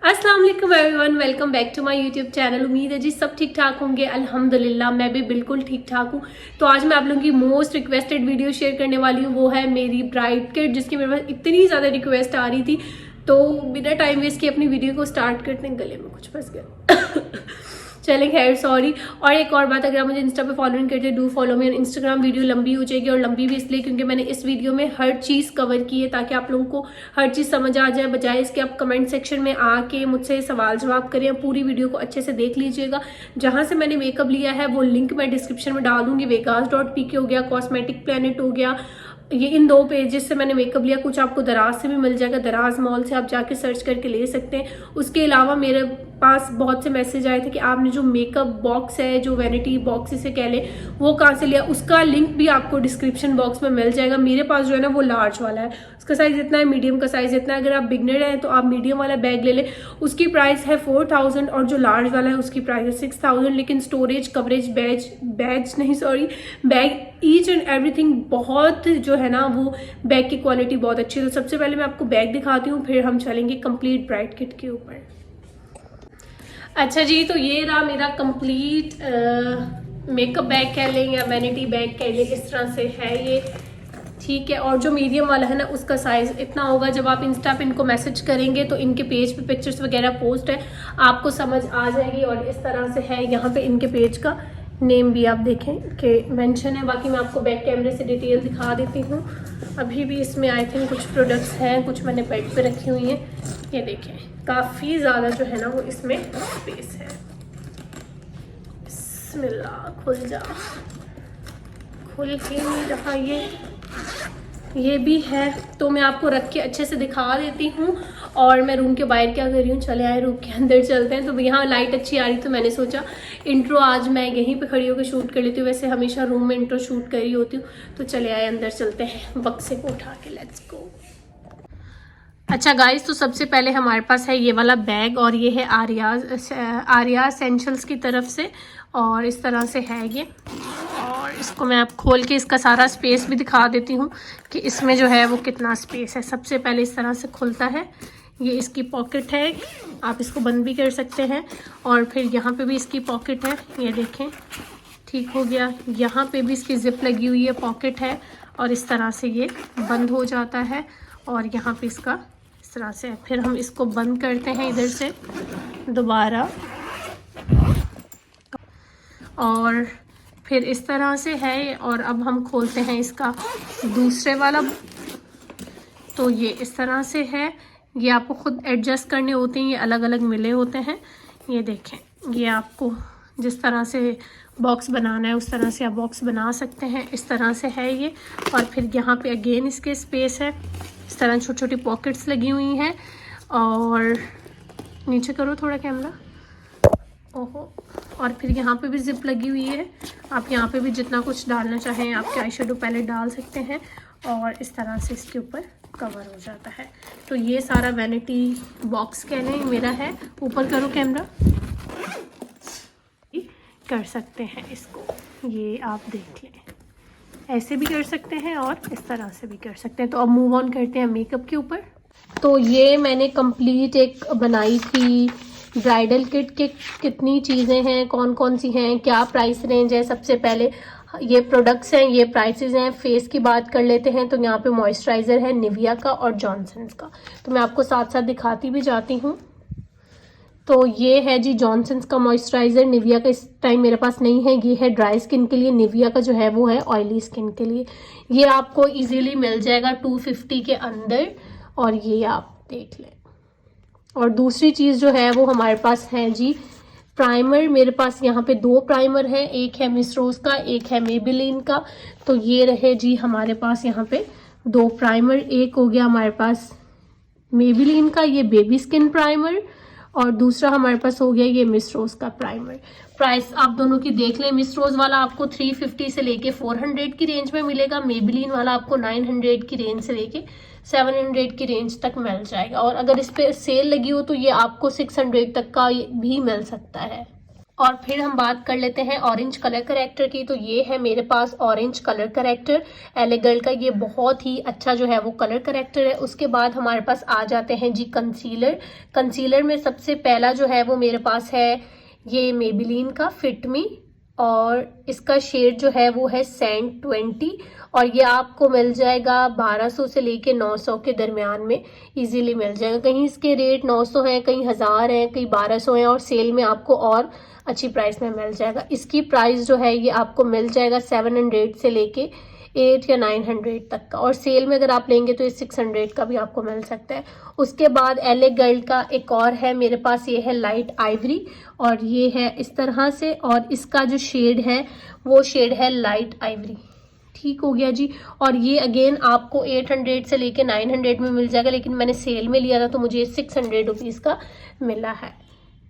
अस्सलाम वालेकुम everyone, welcome back to my YouTube channel. उम्मीद है जी सब ठीक ठाक होंगे। अल्हम्दुलिल्लाह मैं भी बिल्कुल ठीक ठाक हूँ। तो आज मैं आप लोगों की मोस्ट रिक्वेस्टेड वीडियो शेयर करने वाली हूँ, वो है मेरी ब्राइड किट, जिसकी मेरे पास इतनी ज़्यादा रिक्वेस्ट आ रही थी। तो बिना टाइम वेस्ट किए अपनी वीडियो को स्टार्ट करते हैं। गले में कुछ फंस गया चलें, खैर सॉरी। और एक और बात, अगर आप मुझे इंस्टा पे फॉलोइंग करते do follow me. Instagram video लंबी हो जाएगी, और लंबी भी इसलिए क्योंकि मैंने इस वीडियो में हर चीज़ कवर की है, ताकि आप लोगों को हर चीज़ समझ आ जाए, बजाय इसके आप कमेंट सेक्शन में आके मुझसे सवाल जवाब करें। पूरी वीडियो को अच्छे से देख लीजिएगा। जहाँ से मैंने मेकअप लिया है वो लिंक मैं डिस्क्रिप्शन में डाल दूंगी। vegas.pk हो गया, कॉस्मेटिक प्लेनेट हो गया, ये इन 2 पेजेस से मैंने मेकअप लिया। कुछ आपको दराज से भी मिल जाएगा, दराज मॉल से आप जाके सर्च करके ले सकते हैं। उसके अलावा मेरे पास बहुत से मैसेज आए थे कि आपने जो मेकअप बॉक्स है, जो वैनिटी बॉक्स इसे कह लें, वो कहाँ से लिया। उसका लिंक भी आपको डिस्क्रिप्शन बॉक्स में मिल जाएगा। मेरे पास जो है ना वो लार्ज वाला है, उसका साइज इतना है, मीडियम का साइज इतना है। अगर आप बिगनर हैं तो आप मीडियम वाला बैग ले लें, उसकी प्राइस है 4000, और जो लार्ज वाला है उसकी प्राइस है 6000। लेकिन storage, coverage, bag each and everything बहुत जो है ना, वो बैग की क्वालिटी बहुत अच्छी है। तो सबसे पहले मैं आपको बैग दिखाती हूँ, फिर हम चलेंगे कंप्लीट ब्राइड किट के ऊपर। अच्छा जी, तो ये रहा मेरा कंप्लीट मेकअप बैग कह लें या वैनिटी बैग कह लें, इस तरह से है ये, ठीक है। और जो मीडियम वाला है ना, उसका साइज इतना होगा। जब आप इंस्टा पे इनको मैसेज करेंगे तो इनके पेज पे पिक्चर्स वगैरह पोस्ट है, आपको समझ आ जाएगी। और इस तरह से है, यहाँ पे इनके पेज का नेम भी आप देखें कि मेंशन है। बाकी मैं आपको बैक कैमरे से डिटेल दिखा देती हूँ। अभी भी इसमें आई थिंक कुछ प्रोडक्ट्स हैं, कुछ मैंने बेड पे रखी हुई हैं। ये देखें, काफ़ी ज़्यादा जो है ना वो इसमें स्पेस है। बिस्मिल्लाह, खुल जा, खुल ही नहीं रहा ये भी है। तो मैं आपको रख के अच्छे से दिखा देती हूँ। और मैं रूम के बाहर क्या कर रही हूँ, चले आए रूम के अंदर चलते हैं। तो यहाँ लाइट अच्छी आ रही, तो मैंने सोचा इंट्रो आज मैं यहीं पे खड़ी होकर शूट कर लेती हूँ। वैसे हमेशा रूम में इंट्रो शूट कर रही होती हूँ। तो चले आए, अंदर चलते हैं बक्से को उठा के, लेट्स गो। अच्छा गाइस, तो सबसे पहले हमारे पास है ये वाला बैग, और ये है आर्या एसेंशियल्स की तरफ से, और इस तरह से है ये। और इसको मैं आप खोल के इसका सारा स्पेस भी दिखा देती हूँ कि इसमें जो है वो कितना स्पेस है। सबसे पहले इस तरह से खुलता है, ये इसकी पॉकेट है, आप इसको बंद भी कर सकते हैं। और फिर यहाँ पे भी इसकी पॉकेट है, ये देखें, ठीक हो गया। यहाँ पे भी इसकी जिप लगी हुई है, पॉकेट है, और इस तरह से ये बंद हो जाता है। और यहाँ पे इसका इस तरह से, फिर हम इसको बंद करते हैं इधर से दोबारा, और फिर इस तरह से है। और अब हम खोलते हैं इसका दूसरे वाला, तो ये इस तरह से है। ये आपको खुद एडजस्ट करने होते हैं, ये अलग अलग मिले होते हैं। ये देखें, ये आपको जिस तरह से बॉक्स बनाना है उस तरह से आप बॉक्स बना सकते हैं। इस तरह से है ये। और फिर यहाँ पे अगेन इसके स्पेस है, इस तरह छोटी छोटी पॉकेट्स लगी हुई हैं। और नीचे करो थोड़ा कैमरा, ओहो। और फिर यहाँ पे भी जिप लगी हुई है, आप यहाँ पे भी जितना कुछ डालना चाहें आपके आई शेडो पैलेट डाल सकते हैं। और इस तरह से इसके ऊपर कवर हो जाता है। तो ये सारा वैनिटी बॉक्स कह लें मेरा है। ऊपर करो कैमरा, कर सकते हैं इसको, ये आप देख लें, ऐसे भी कर सकते हैं और इस तरह से भी कर सकते हैं। तो अब मूव ऑन करते हैं मेकअप के ऊपर। तो ये मैंने कंप्लीट एक बनाई थी ब्राइडल किट के, कितनी चीज़ें हैं, कौन कौन सी हैं, क्या प्राइस रेंज है। सबसे पहले ये प्रोडक्ट्स हैं, ये प्राइसेस हैं। फेस की बात कर लेते हैं, तो यहाँ पे मॉइस्चराइज़र है निविया का और जॉनसन्स का। तो मैं आपको साथ साथ दिखाती भी जाती हूँ। तो ये है जी जॉनसन्स का मॉइस्चराइज़र, निविया का इस टाइम मेरे पास नहीं है। ये है ड्राई स्किन के लिए, निविया का जो है वो है ऑयली स्किन के लिए। ये आपको इजीली मिल जाएगा 250 के अंदर, और ये आप देख लें। और दूसरी चीज़ जो है वो हमारे पास है जी प्राइमर। मेरे पास यहाँ पे 2 प्राइमर है, एक है मिस रोज का, एक है मेबेलिन का। तो ये रहे जी हमारे पास यहाँ पे 2 प्राइमर। एक हो गया हमारे पास मेबेलिन का ये बेबी स्किन प्राइमर, और दूसरा हमारे पास हो गया ये मिस रोज का प्राइमर। प्राइस आप दोनों की देख लें, मिस रोज वाला आपको 350 से लेके 400 की रेंज में मिलेगा, मेबेलिन वाला आपको 900 की रेंज से लेके 700 की रेंज तक मिल जाएगा। और अगर इस पे सेल लगी हो तो ये आपको 600 तक का भी मिल सकता है। और फिर हम बात कर लेते हैं ऑरेंज कलर करेक्टर की। तो ये है मेरे पास ऑरेंज कलर करेक्टर एले गर्ल का, ये बहुत ही अच्छा जो है वो कलर करेक्टर है। उसके बाद हमारे पास आ जाते हैं जी कंसीलर। कंसीलर में सबसे पहला जो है वो मेरे पास है ये मेबेलिन का फिट मी, और इसका शेड जो है वो है सैंड 20, और ये आपको मिल जाएगा 1200 से लेके 900 के दरमियान में इजीली मिल जाएगा। कहीं इसके रेट 900 हैं, कहीं 1000 हैं, कहीं 1200 हैं, और सेल में आपको और अच्छी प्राइस में मिल जाएगा। इसकी प्राइस जो है ये आपको मिल जाएगा 700 से लेके 8 या 900 तक का, और सेल में अगर आप लेंगे तो ये 600 का भी आपको मिल सकता है। उसके बाद एले गर्ल का एक और है मेरे पास, ये है लाइट आइवरी, और ये है इस तरह से, और इसका जो शेड है वो शेड है लाइट आइवरी। ठीक हो गया जी। और ये अगेन आपको 800 से लेके 900 में मिल जाएगा, लेकिन मैंने सेल में लिया था तो मुझे 600 रुपीज़ का मिला है।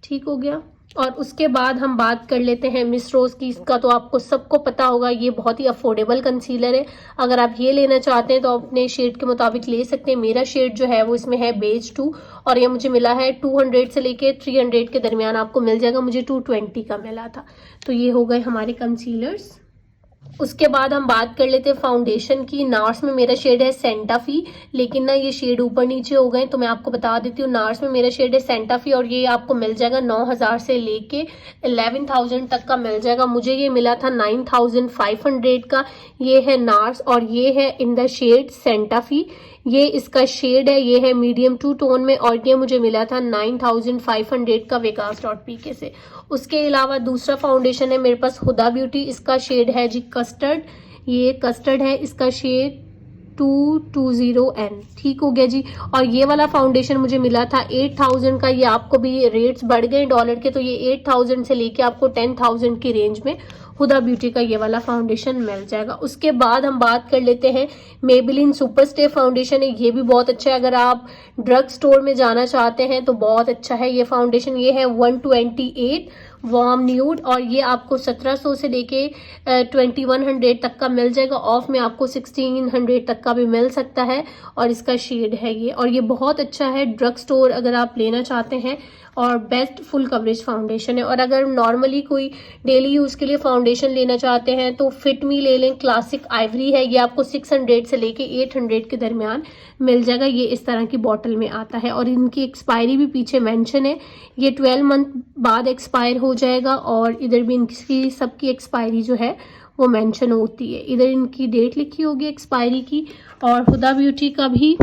ठीक हो गया। और उसके बाद हम बात कर लेते हैं मिस रोज की। इसका तो आपको सबको पता होगा, ये बहुत ही अफोर्डेबल कंसीलर है। अगर आप ये लेना चाहते हैं तो अपने शेड के मुताबिक ले सकते हैं। मेरा शेड जो है वो इसमें है बेज 2, और ये मुझे मिला है 200 से लेके 300 के दरमियान आपको मिल जाएगा। मुझे 220 का मिला था। तो ये हो गए हमारे कंसीलर्स। उसके बाद हम बात कर लेते हैं फाउंडेशन की। नार्स में मेरा शेड है सेंटाफी, लेकिन ना ये शेड ऊपर नीचे हो गए, तो मैं आपको बता देती हूँ। नार्स में मेरा शेड है सेंटाफी, और ये आपको मिल जाएगा 9000 से लेके 11000 तक का मिल जाएगा। मुझे ये मिला था 9500 का। ये है नार्स, और ये है इन द शेड सेंटाफी। ये इसका शेड है, ये है मीडियम 2 टोन में, और ये मुझे मिला था 9500 का विकास.pk से। उसके अलावा दूसरा फाउंडेशन है मेरे पास हुदा ब्यूटी। इसका शेड है जी कस्टर्ड, ये कस्टर्ड है, इसका शेड 220N। ठीक हो गया जी। और ये वाला फाउंडेशन मुझे मिला था 8000 का। ये आपको भी रेट्स बढ़ गए डॉलर के, तो ये 8000 से लेके आपको 10000 की रेंज में हुदा ब्यूटी का ये वाला फाउंडेशन मिल जाएगा। उसके बाद हम बात कर लेते हैं मेबेलिन सुपर स्टे फाउंडेशन है। ये भी बहुत अच्छा है, अगर आप ड्रग स्टोर में जाना चाहते हैं तो बहुत अच्छा है ये फाउंडेशन। ये है 128 वार्म न्यूड, और ये आपको 1700 से लेके 2100 तक का मिल जाएगा। ऑफ में आपको 1600 तक का भी मिल सकता है, और इसका शेड है ये। और ये बहुत अच्छा है ड्रग स्टोर अगर आप लेना चाहते हैं, और बेस्ट फुल कवरेज फाउंडेशन है। और अगर नॉर्मली कोई डेली यूज़ के लिए फाउंडेशन लेना चाहते हैं तो फिट मी ले लें, क्लासिक आइवरी है। ये आपको 600 से लेके 800 के दरमियान मिल जाएगा। ये इस तरह की बॉटल में आता है, और इनकी एक्सपायरी भी पीछे मेंशन है। ये 12 मंथ बाद एक्सपायर हो जाएगा, और इधर भी इनकी सबकी एक्सपायरी जो है वो मेंशन होती है। इधर इनकी डेट लिखी होगी एक्सपायरी की, और हुदा ब्यूटी का भी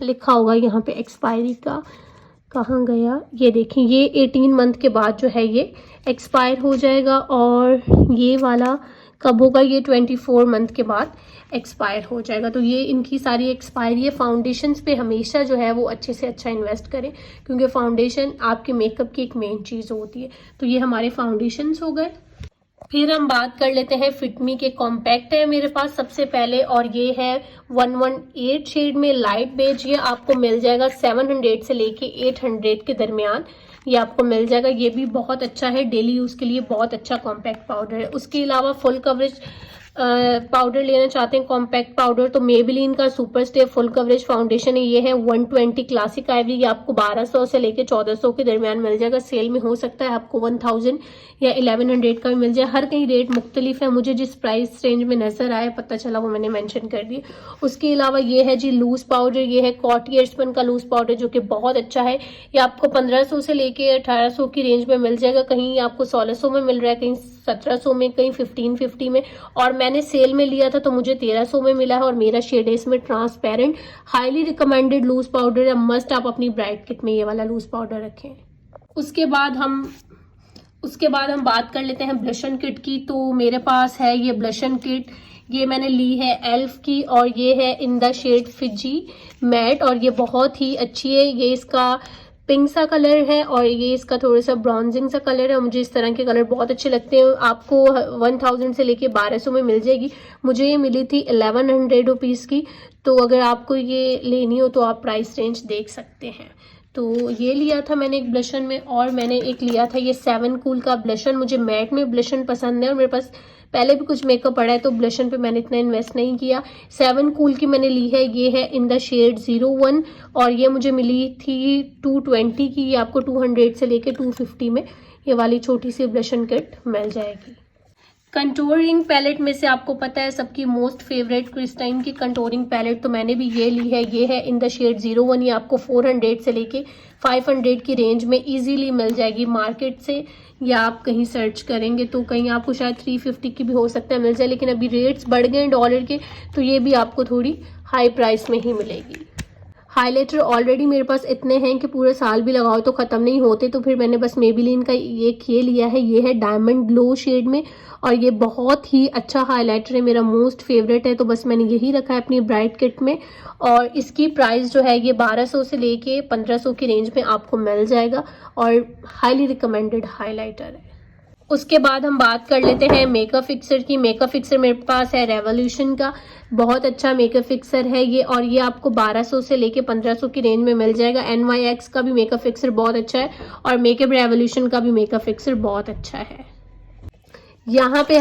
लिखा होगा यहाँ पे एक्सपायरी का। कहाँ गया, ये देखें, ये 18 मंथ के बाद जो है ये एक्सपायर हो जाएगा, और ये वाला कब होगा, ये 24 मंथ के बाद एक्सपायर हो जाएगा। तो ये इनकी सारी एक्सपायरी है। फाउंडेशंस पे हमेशा जो है वो अच्छे से अच्छा इन्वेस्ट करें, क्योंकि फाउंडेशन आपके मेकअप की एक मेन चीज़ होती है। तो ये हमारे फाउंडेशंस हो गए। फिर हम बात कर लेते हैं फिटमी के कॉम्पैक्ट है मेरे पास सबसे पहले, और ये है 118 शेड में लाइट बेज। ये आपको मिल जाएगा 700 से लेके 800 के दरमियान ये आपको मिल जाएगा। ये भी बहुत अच्छा है, डेली यूज़ के लिए बहुत अच्छा कॉम्पैक्ट पाउडर है। उसके अलावा फुल कवरेज पाउडर लेना चाहते हैं कॉम्पैक्ट पाउडर, तो मेबेलिन का super stay full coverage foundation है। ये है 120 क्लासिक आइवरी। ये आपको 1200 से लेके 1400 के दरमियान मिल जाएगा। सेल में हो सकता है आपको 1000 या 1100 का भी मिल जाए। हर कहीं रेट मुख्तलिफ है, मुझे जिस प्राइस रेंज में नजर आया पता चला वो मैंने मेंशन कर दिया। उसके अलावा ये है जी लूज पाउडर। ये है कॉटियर स्पन का लूज पाउडर, जो कि बहुत अच्छा है। ये आपको 1500 से लेके 1800 की रेंज में मिल जाएगा। कहीं आपको 1600 में मिल रहा है, कहीं 1700 में, कहीं 1550 में, और मैंने सेल में लिया था तो मुझे 1300 में मिला है। और मेरा शेड है इसमें transparent. Highly recommended loose powder है, मस्ट आप अपनी ब्राइट किट में ये वाला लूज पाउडर रखें। उसके बाद हम बात कर लेते हैं ब्लशन किट की। तो मेरे पास है ये ब्लशन किट, ये मैंने ली है एल्फ की, और ये है in the shade fizzy matte, और ये बहुत ही अच्छी है। ये इसका पिंक सा कलर है, और ये इसका थोड़ा सा ब्रॉन्जिंग सा कलर है। मुझे इस तरह के कलर बहुत अच्छे लगते हैं। आपको 1000 से लेके 1200 में मिल जाएगी। मुझे ये मिली थी 1100 रुपीज़ की। तो अगर आपको ये लेनी हो तो आप प्राइस रेंज देख सकते हैं। तो ये लिया था मैंने एक ब्लशन में, और मैंने एक लिया था ये 7 कूल का ब्लशन। मुझे मैट में ब्लशन पसंद है, और मेरे पास पहले भी कुछ मेकअप पड़ा है तो ब्लशन पे मैंने इतना इन्वेस्ट नहीं किया। 7 कूल की मैंने ली है, ये है इन द शेड 01 और ये मुझे मिली थी 220 की। ये आपको 200 से लेके 250 में ये वाली छोटी सी ब्लशन किट मिल जाएगी। कंटूरिंग पैलेट में से आपको पता है सबकी मोस्ट फेवरेट क्रिस्टाइन की कंटूरिंग पैलेट, तो मैंने भी ये ली है। ये है इन द शेड 01। ये आपको 400 से लेके 500 की रेंज में इजीली मिल जाएगी मार्केट से, या आप कहीं सर्च करेंगे तो कहीं आपको शायद 350 की भी हो सकता है मिल जाए, लेकिन अभी रेट्स बढ़ गए हैं डॉलर के, तो ये भी आपको थोड़ी हाई प्राइस में ही मिलेगी। हाइलाइटर ऑलरेडी मेरे पास इतने हैं कि पूरे साल भी लगाओ तो ख़त्म नहीं होते, तो फिर मैंने बस मेबेलिन का एक ये लिया है। ये है डायमंड ग्लो शेड में और ये बहुत ही अच्छा हाइलाइटर है, मेरा मोस्ट फेवरेट है, तो बस मैंने यही रखा है अपनी ब्राइट किट में। और इसकी प्राइस जो है ये 1200 से लेके 1500 की रेंज में आपको मिल जाएगा और हाईली रिकमेंडेड हाइलाइटर है। उसके बाद हम बात कर लेते हैं मेकअप फिक्सर की। मेकअप फिक्सर मेरे पास है रेवोल्यूशन का, बहुत अच्छा मेकअप फिक्सर है ये, और ये आपको 1200 से लेके 1500 की रेंज में मिल जाएगा। NYX का भी मेकअप फिक्सर बहुत अच्छा है और मेकअप रेवोल्यूशन का भी मेकअप फिक्सर बहुत अच्छा है। यहाँ पे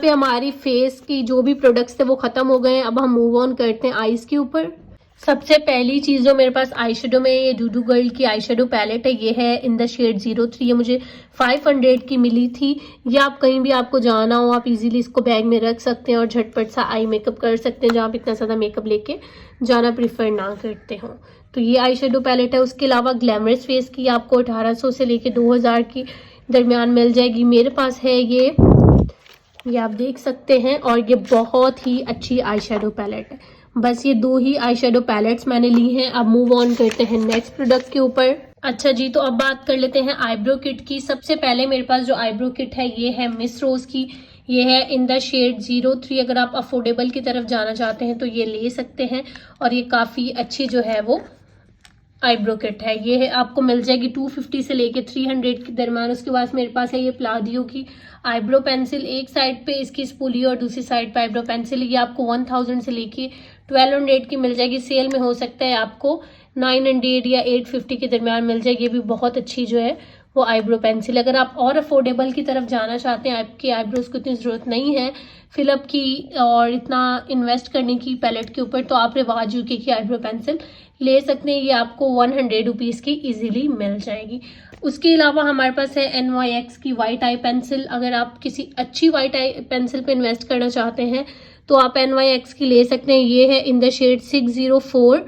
हमारी फेस की जो भी प्रोडक्ट्स थे वो खत्म हो गए हैं। अब हम मूव ऑन करते हैं आईज के ऊपर। सबसे पहली चीज जो मेरे पास आई शेडो में, ये डूडू गर्ल की आई शेडो पैलेट है। ये है इन द शेड 03। ये मुझे 500 की मिली थी। ये आप कहीं भी आपको जाना हो आप इजीली इसको बैग में रख सकते हैं और झटपट सा आई मेकअप कर सकते हैं, जहाँ आप इतना ज़्यादा मेकअप लेके जाना प्रीफर ना करते हो। तो ये आई शेडो पैलेट है। उसके अलावा ग्लैमरस फेस की आपको 1800 से लेके 2000 की दरमियान मिल जाएगी। मेरे पास है ये आप देख सकते हैं, और ये बहुत ही अच्छी आई शेडो पैलेट है। बस ये 2 ही आई शेडो पैलेट्स मैंने ली हैं। अब मूव ऑन करते हैं नेक्स्ट प्रोडक्ट के ऊपर। अच्छा जी, तो अब बात कर लेते हैं आईब्रो किट की। सबसे पहले मेरे पास जो आईब्रो किट है ये है मिस रोज की। ये है इन द शेड 03। अगर आप अफोर्डेबल की तरफ जाना चाहते हैं तो ये ले सकते हैं, और ये काफ़ी अच्छी जो है वो आईब्रो किट है। ये है आपको मिल जाएगी 250 से लेके 300 के दरम्यान। उसके बाद मेरे पास है ये प्लाडियो की आईब्रो पेंसिल। एक साइड पे इसकी स्पूली और दूसरी साइड पे आईब्रो पेंसिल। ये आपको 1000 से लेके 1200 की मिल जाएगी। सेल में हो सकता है आपको 900 या 850 के दरम्यान मिल जाएगी। ये भी बहुत अच्छी जो है वो आईब्रो पेंसिल। अगर आप और अफोर्डेबल की तरफ जाना चाहते हैं, आपके आईब्रोज को इतनी ज़रूरत नहीं है फिलअप की और इतना इन्वेस्ट करने की पैलेट के ऊपर, तो आप रिवाज यूके की आईब्रो पेंसिल ले सकते हैं। ये आपको 100 रुपीज़ की इजीली मिल जाएगी। उसके अलावा हमारे पास है NYX की वाइट आई पेंसिल। अगर आप किसी अच्छी वाइट आई पेंसिल पे इन्वेस्ट करना चाहते हैं तो आप NYX की ले सकते हैं। ये है इन द शेड 604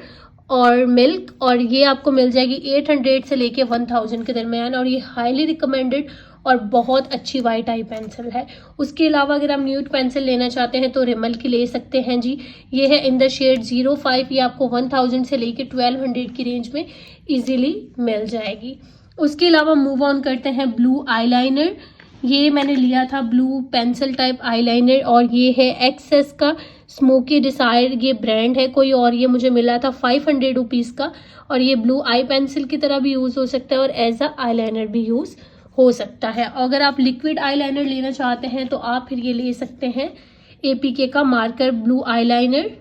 और मिल्क, और ये आपको मिल जाएगी 800 से लेके 1000 के दरमियान, और ये हाईली रिकमेंडेड और बहुत अच्छी वाइट आई पेंसिल है। उसके अलावा अगर आप न्यूड पेंसिल लेना चाहते हैं तो रिमल की ले सकते हैं जी। ये है इन द शेड 05। ये आपको 1000 से लेके 1200 की रेंज में इजीली मिल जाएगी। उसके अलावा मूव ऑन करते हैं ब्लू आईलाइनर। ये मैंने लिया था ब्लू पेंसिल टाइप आईलाइनर, और ये है एक्सेस का स्मोकी डिजायर, ये ब्रांड है कोई, और ये मुझे मिला था 500 रुपीज़ का। और ये ब्लू आई पेंसिल की तरह भी यूज़ हो सकता है और एज अ आईलाइनर भी यूज़ हो सकता है। अगर आप लिक्विड आईलाइनर लेना चाहते हैं तो आप फिर ये ले सकते हैं APK का मार्कर ब्लू आईलाइनर,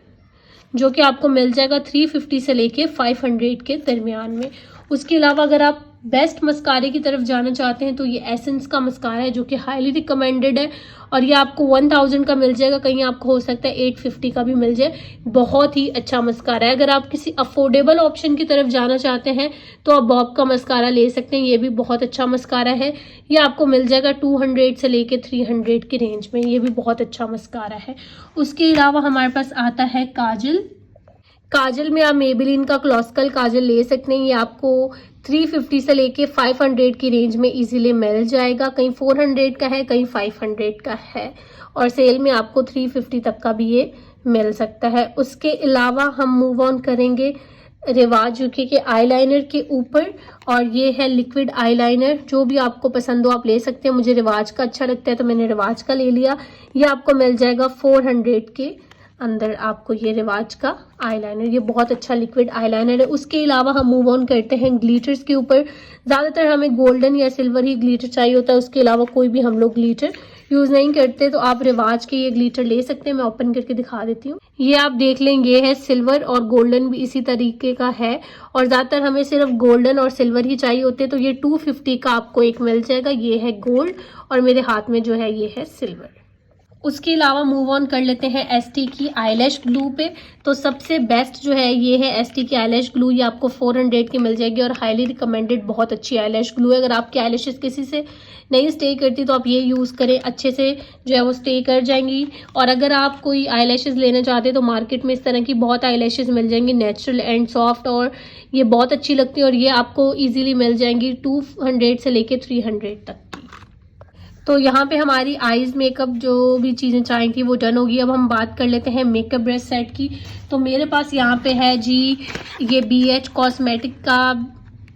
जो कि आपको मिल जाएगा 350 से लेके 500 के दरमियान में। उसके अलावा अगर आप बेस्ट मस्कारे की तरफ जाना चाहते हैं तो ये एसेंस का मस्कारा है, जो कि हाईली रिकमेंडेड है, और ये आपको 1000 का मिल जाएगा। कहीं आपको हो सकता है 850 का भी मिल जाए। बहुत ही अच्छा मस्कारा है। अगर आप किसी अफोर्डेबल ऑप्शन की तरफ जाना चाहते हैं तो आप बॉब का मस्कारा ले सकते हैं। ये भी बहुत अच्छा मस्कारा है। ये आपको मिल जाएगा 200 से लेके 300 की रेंज में। ये भी बहुत अच्छा मस्कारा है। उसके अलावा हमारे पास आता है काजल में आप मेबेलिन का क्लॉसिकल काजल ले सकते हैं। ये आपको 350 से लेके 500 की रेंज में इजीली मिल जाएगा। कहीं 400 का है, कहीं 500 का है, और सेल में आपको 350 तक का भी ये मिल सकता है। उसके अलावा हम मूव ऑन करेंगे रिवाज यूके के आईलाइनर के ऊपर, और ये है लिक्विड आईलाइनर। जो भी आपको पसंद हो आप ले सकते हैं। मुझे रिवाज का अच्छा लगता है तो मैंने रिवाज का ले लिया। ये आपको मिल जाएगा 400 के अंदर आपको ये रिवाज का आईलाइनर। ये बहुत अच्छा लिक्विड आईलाइनर है। उसके अलावा हम मूव ऑन करते हैं ग्लिटर्स के ऊपर। ज़्यादातर हमें गोल्डन या सिल्वर ही ग्लिटर चाहिए होता है, उसके अलावा कोई भी हम लोग ग्लिटर यूज़ नहीं करते तो आप रिवाज के ये ग्लिटर ले सकते हैं। मैं ओपन करके दिखा देती हूँ। ये आप देख लें, ये है सिल्वर और गोल्डन भी इसी तरीके का है, और ज़्यादातर हमें सिर्फ गोल्डन और सिल्वर ही चाहिए होते हैं। तो ये 250 का आपको एक मिल जाएगा। ये है गोल्ड और मेरे हाथ में जो है ये है सिल्वर। उसके अलावा मूव ऑन कर लेते हैं एसटी की आईलैश ग्लू पे। तो सबसे बेस्ट जो है ये है एसटी की आईलैश ग्लू। ये आपको 400 की मिल जाएगी और हाईली रिकमेंडेड, बहुत अच्छी आईलैश ग्लू है। अगर आपकी आईलैशेस किसी से नहीं स्टे करती तो आप ये यूज़ करें, अच्छे से जो है वो स्टे कर जाएंगी। और अगर आप कोई आईलैशेस लेना चाहते हैं तो मार्केट में इस तरह की बहुत आईलैशेस मिल जाएंगी, नेचुरल एंड सॉफ्ट, और ये बहुत अच्छी लगती है और ये आपको ईजिली मिल जाएंगी 200 से लेके 300 तक। तो यहाँ पे हमारी आईज मेकअप जो भी चीज़ें चाहिए थी वो डन होगी। अब हम बात कर लेते हैं मेकअप ब्रश सेट की। तो मेरे पास यहाँ पे है जी ये BH कॉस्मेटिक का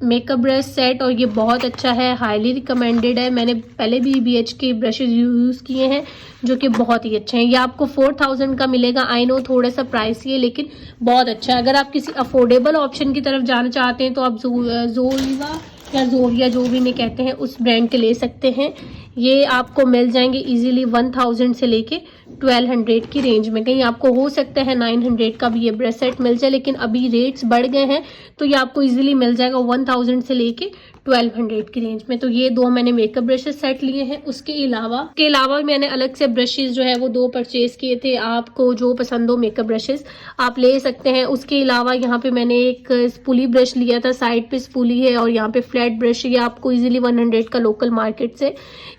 मेकअप ब्रश सेट, और ये बहुत अच्छा है, हाईली रिकमेंडेड है। मैंने पहले भी BH के ब्रशेज यूज़ किए हैं जो कि बहुत ही अच्छे हैं। ये आपको 4000 का मिलेगा। आई नो थोड़ा सा प्राइसी है लेकिन बहुत अच्छा है। अगर आप किसी अफोर्डेबल ऑप्शन की तरफ जाना चाहते हैं तो आप जोविवा या जोरिया जो भी मैं कहते हैं उस ब्रांड के ले सकते हैं। ये आपको मिल जाएंगे इजीली 1000 से लेके 1200 की रेंज में। कहीं आपको हो सकता है 900 का भी ये ब्रश सेट मिल जाए, लेकिन अभी रेट्स बढ़ गए हैं तो ये आपको इजीली मिल जाएगा 1000 से लेके 1200 की रेंज में। तो ये दो मैंने मेकअप ब्रशेस सेट लिए हैं। उसके अलावा मैंने अलग से ब्रशेस जो है वो 2 परचेज किए थे। आपको जो पसंद हो मेकअप ब्रशेस आप ले सकते हैं। उसके अलावा यहाँ पे मैंने एक स्पूली ब्रश लिया था, साइड पे स्पूली है और यहाँ पे फ्लैट ब्रश। ये आपको इजीली 100 का लोकल मार्केट से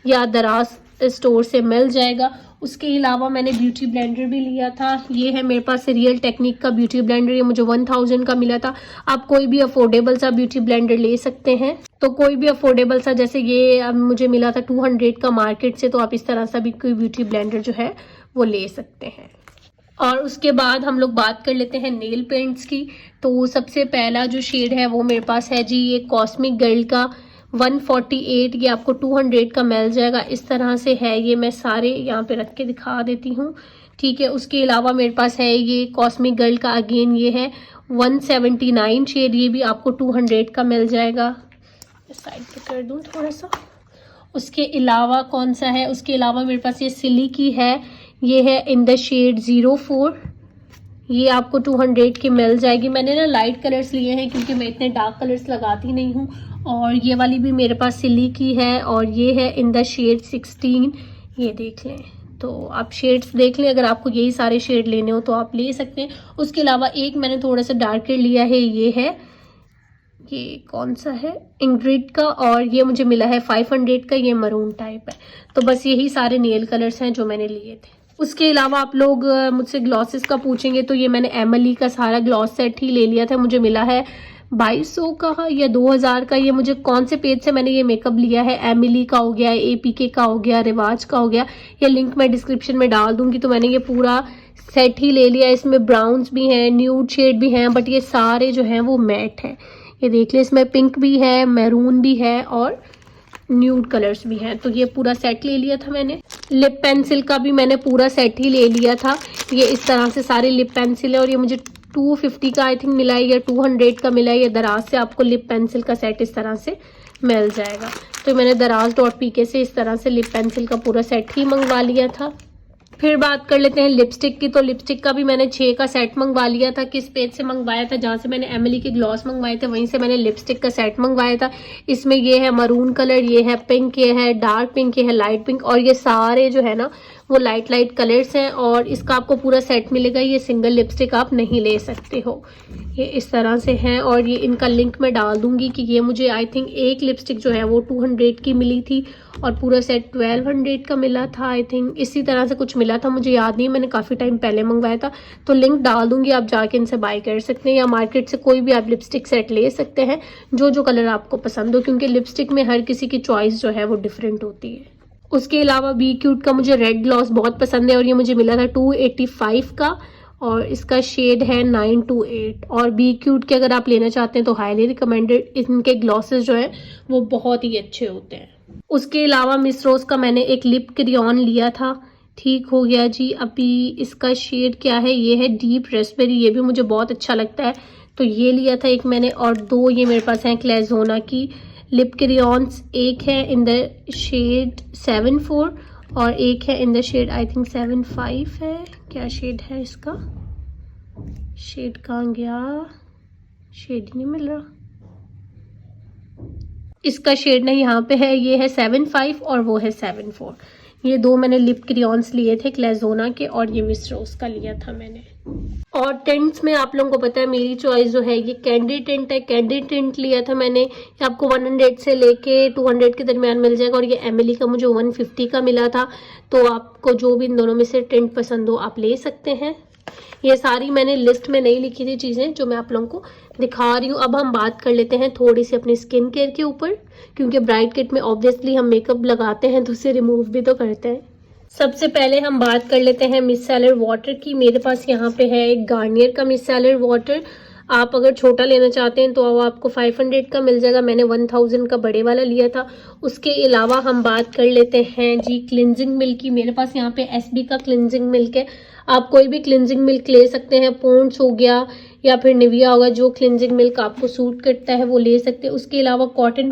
या दराज स्टोर से मिल जाएगा। उसके अलावा मैंने ब्यूटी ब्लेंडर भी लिया था। ये है मेरे पास रियल टेक्निक का ब्यूटी ब्लेंडर, ये मुझे 1000 का मिला था। आप कोई भी अफोर्डेबल सा ब्यूटी ब्लेंडर ले सकते हैं। तो कोई भी अफोर्डेबल सा, जैसे ये अब मुझे मिला था 200 का मार्केट से, तो आप इस तरह सा भी कोई ब्यूटी ब्लेंडर जो है वो ले सकते हैं। और उसके बाद हम लोग बात कर लेते हैं नेल पेंट्स की। तो सबसे पहला जो शेड है वो मेरे पास है जी ये कॉस्मिक गर्ल का 148। ये आपको 200 का मिल जाएगा। इस तरह से है ये, मैं सारे यहाँ पे रख के दिखा देती हूँ, ठीक है। उसके अलावा मेरे पास है ये कॉस्मिक गर्ल का, अगेन ये है 179 शेड, ये भी आपको 200 का मिल जाएगा। साइड पे कर दूँ थोड़ा सा। उसके अलावा कौन सा है, उसके अलावा मेरे पास ये सिली की है, ये है इन द शेड 04। ये आपको 200 की मिल जाएगी। मैंने ना लाइट कलर्स लिए हैं क्योंकि मैं इतने डार्क कलर्स लगाती नहीं हूँ। और ये वाली भी मेरे पास सिली की है और ये है इन द शेड 16। ये देख लें, तो आप शेड्स देख लें, अगर आपको यही सारे शेड लेने हो तो आप ले सकते हैं। उसके अलावा एक मैंने थोड़ा सा डार्कर लिया है, ये कौन सा है, इंग्रिड का, और ये मुझे मिला है 500 का, ये मरून टाइप है। तो बस यही सारे नेल कलर्स हैं जो मैंने लिए थे। उसके अलावा आप लोग मुझसे ग्लॉसेस का पूछेंगे तो ये मैंने एमिली का सारा ग्लॉस सेट ही ले लिया था। मुझे मिला है 2200 का या 2000 का। ये मुझे कौन से पेज से मैंने ये मेकअप लिया है, एमिली का हो गया, APK का हो गया, रिवाज का हो गया, ये लिंक मैं डिस्क्रिप्शन में डाल दूंगी। तो मैंने ये पूरा सेट ही ले लिया। इसमें ब्राउन्स भी हैं, न्यूड शेड भी हैं, बट ये सारे जो हैं वो मैट हैं। ये देख लें, इसमें पिंक भी है, मैरून भी है और न्यूड कलर्स भी हैं। तो ये पूरा सेट ले लिया था मैंने। लिप पेंसिल का भी मैंने पूरा सेट ही ले लिया था। ये इस तरह से सारे लिप पेंसिल है और ये मुझे 250 का आई थिंक मिला है या 200 का मिला है। ये दराज से आपको लिप पेंसिल का सेट इस तरह से मिल जाएगा। तो मैंने दराज.pk से इस तरह से लिप पेंसिल का पूरा सेट ही मंगवा लिया था। फिर बात कर लेते हैं लिपस्टिक की। तो लिपस्टिक का भी मैंने 6 का सेट मंगवा लिया था। किस पेज से मंगवाया था, जहाँ से मैंने एमिली के ग्लॉस मंगवाए थे वहीं से मैंने लिपस्टिक का सेट मंगवाया था। इसमें ये है मरून कलर, ये है पिंक, ये है डार्क पिंक, ये है लाइट पिंक, और ये सारे जो है ना वो लाइट कलर्स हैं। और इसका आपको पूरा सेट मिलेगा। ये सिंगल लिपस्टिक आप नहीं ले सकते हो। ये इस तरह से हैं और ये इनका लिंक मैं डाल दूंगी कि ये मुझे आई थिंक एक लिपस्टिक जो है वो 200 की मिली थी और पूरा सेट 1200 का मिला था। आई थिंक इसी तरह से कुछ मिला था, मुझे याद नहीं, मैंने काफ़ी टाइम पहले मंगवाया था। तो लिंक डाल दूंगी, आप जाके इनसे बाय कर सकते हैं या मार्केट से कोई भी आप लिपस्टिक सेट ले सकते हैं जो कलर आपको पसंद हो, क्योंकि लिपस्टिक में हर किसी की चॉइस जो है वो डिफरेंट होती है। उसके अलावा बी क्यूट का मुझे रेड ग्लॉस बहुत पसंद है और ये मुझे मिला था 285 का और इसका शेड है 928। और बी क्यूट के अगर आप लेना चाहते हैं तो हाईली रिकमेंडेड, इनके ग्लॉसेस जो हैं वो बहुत ही अच्छे होते हैं। उसके अलावा मिस रोज का मैंने एक लिप क्रेयॉन लिया था, ठीक हो गया जी। अभी इसका शेड क्या है, ये है डीप रेस्पबेरी, ये भी मुझे बहुत अच्छा लगता है तो ये लिया था एक मैंने। और 2 ये मेरे पास हैं क्लेजोना की लिप क्रेयॉन्स, एक है इन द शेड 74 और एक है in the shade I think 75 है। क्या शेड है इसका? शेड कहाँ गया? शेड ही नहीं मिल रहा। इसका शेड ना यहाँ पे है, ये है 75 और वो है 74। ये दो मैंने लिप क्रियॉन्स लिए थे क्लेजोना के, और ये मिस रोज का लिया था मैंने। और टिंट्स में आप लोगों को पता है मेरी चॉइस जो है ये कैंडी टिंट है। कैंडी टिंट लिया था मैंने, ये आपको 100 से लेके 200 के दरमियान मिल जाएगा, और ये एमिली का मुझे 150 का मिला था। तो आपको जो भी इन दोनों में से टिंट पसंद हो आप ले सकते हैं। ये सारी मैंने लिस्ट में नहीं लिखी थी चीज़ें जो मैं आप लोगों को दिखा रही हूँ। अब हम बात कर लेते हैं थोड़ी सी अपनी स्किन केयर के ऊपर, क्योंकि ब्राइड किट में ऑब्वियसली हम मेकअप लगाते हैं तो उसे रिमूव भी तो करते हैं। सबसे पहले हम बात कर लेते हैं मिसेलर वाटर की। मेरे पास यहाँ पे है एक गार्नियर का मिसेलर वाटर। आप अगर छोटा लेना चाहते हैं तो वो आपको 500 का मिल जाएगा। मैंने 1000 का बड़े वाला लिया था। उसके अलावा हम बात कर लेते हैं जी क्लिनजिंग मिल्क की। मेरे पास यहाँ पे एसबी का क्लिनजिंग मिल्क है। आप कोई भी क्लिनजिंग मिल्क ले सकते हैं, पॉन्ड्स हो गया या फिर निविया होगा, जो क्लिनजिंग मिल्क आपको सूट करता है वो ले सकते हैं। उसके अलावा कॉटन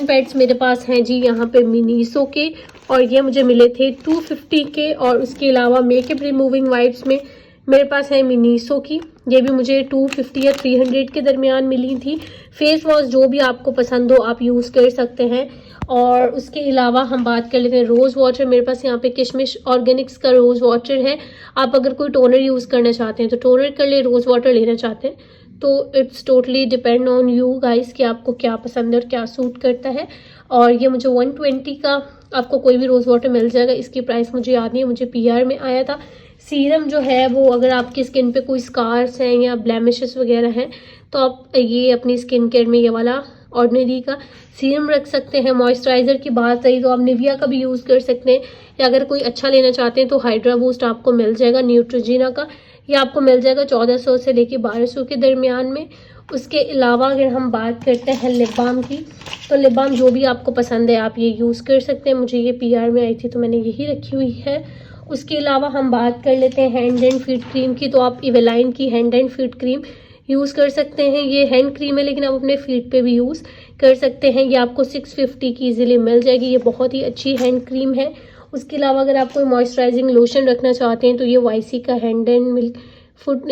पैड्स मेरे पास हैं जी यहाँ पे मिनीसो के, और ये मुझे मिले थे 250 के। और उसके अलावा मेकअप रिमूविंग वाइप्स में मेरे पास है मिनीसो की, ये भी मुझे 250 या 300 के दरमियान मिली थी। फेस वॉश जो भी आपको पसंद हो आप यूज़ कर सकते हैं। और उसके अलावा हम बात कर लेते हैं रोज़ वाटर। मेरे पास यहाँ पे किशमिश ऑर्गेनिक्स का रोज़ वाटर है। आप अगर कोई टोनर यूज़ करना चाहते हैं तो टोनर कर ले, रोज़ वाटर लेना चाहते हैं तो it's totally depend on you guys कि आपको क्या पसंद है और क्या सूट करता है। और ये मुझे 120 का आपको कोई भी रोज़ वाटर मिल जाएगा। इसकी प्राइस मुझे याद नहीं है, मुझे पीआर में आया था। सीरम जो है वो अगर आपकी स्किन पे कोई स्कार्स हैं या ब्लेमिशेस वगैरह हैं तो आप ये अपनी स्किन केयर में ये वाला ऑर्डिनरी का सीरम रख सकते हैं। मॉइस्चराइज़र की बात रही तो आप निविया का भी यूज़ कर सकते हैं, या अगर कोई अच्छा लेना चाहते हैं तो हाइड्रा बूस्ट आपको मिल जाएगा न्यूट्रोजिना का। ये आपको मिल जाएगा 1400 से लेके 1200 के दरमियान में। उसके अलावा अगर हम बात करते हैं लिप बाम की, तो लिप बाम जो भी आपको पसंद है आप ये यूज़ कर सकते हैं। मुझे ये पीआर में आई थी तो मैंने यही रखी हुई है। उसके अलावा हम बात कर लेते हैं हैंड एंड फीट क्रीम की, तो आप इवेलाइन की hand and feet cream use कर सकते हैं। ये हैंड क्रीम है लेकिन आप अपने फीट पे भी यूज़ कर सकते हैं। ये आपको 650 की इजीली मिल जाएगी। ये बहुत ही अच्छी हैंड क्रीम है। उसके अलावा अगर आप कोई मॉइस्चराइजिंग लोशन रखना चाहते हैं तो ये वाईसी का hand and milk foot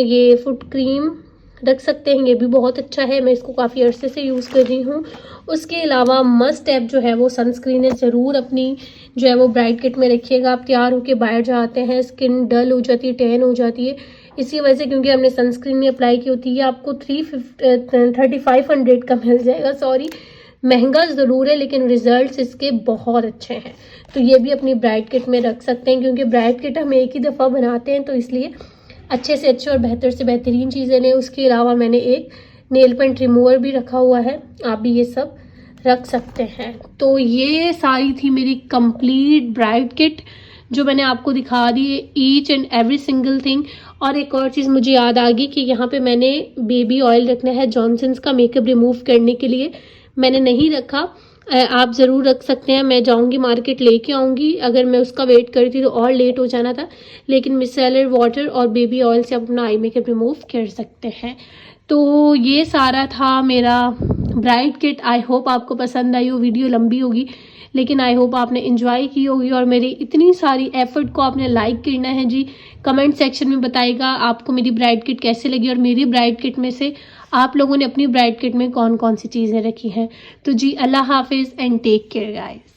cream रख सकते हैं। ये भी बहुत अच्छा है, मैं इसको काफ़ी अरसे से यूज़ कर रही हूँ। उसके अलावा मस्ट ऐप जो है वो सनस्क्रीन है, ज़रूर अपनी जो है वो ब्राइड किट में रखिएगा। आप तैयार होकर बाहर जाते हैं, स्किन डल हो जाती है, टैन हो जाती है इसी वजह से, क्योंकि हमने सनस्क्रीन नहीं अप्लाई की होती है। आपको 3500 का मिल जाएगा। सॉरी, महंगा ज़रूर है लेकिन रिजल्ट्स इसके बहुत अच्छे हैं। तो ये भी अपनी ब्राइड किट में रख सकते हैं, क्योंकि ब्राइड किट हम एक ही दफ़ा बनाते हैं तो इसलिए अच्छे से अच्छे और बेहतर से बेहतरीन चीज़ें लें। उसके अलावा मैंने एक नेल पेंट रिमूवर भी रखा हुआ है, आप भी ये सब रख सकते हैं। तो ये सारी थी मेरी कंप्लीट ब्राइड किट जो मैंने आपको दिखा दी है, each and every single thing. और एक और चीज़ मुझे याद आ गई कि यहाँ पे मैंने बेबी ऑयल रखना है जॉनसन्स का मेकअप रिमूव करने के लिए, मैंने नहीं रखा। आप ज़रूर रख सकते हैं। मैं जाऊंगी मार्केट लेके आऊँगी, अगर मैं उसका वेट करती तो और लेट हो जाना था। लेकिन मिसेलर वाटर और बेबी ऑयल से आप अपना आई मेकअप रिमूव कर सकते हैं। तो ये सारा था मेरा ब्राइड किट। आई होप आपको पसंद आई हो। वीडियो लंबी होगी लेकिन आई होप आपने एंजॉय की होगी, और मेरी इतनी सारी एफर्ट को आपने लाइक करना है जी। कमेंट सेक्शन में बताइएगा आपको मेरी ब्राइड किट कैसे लगी, और मेरी ब्राइड किट में से आप लोगों ने अपनी ब्राइड किट में कौन कौन सी चीज़ें रखी हैं। तो जी अल्लाह हाफिज़ एंड टेक केयर गाइस।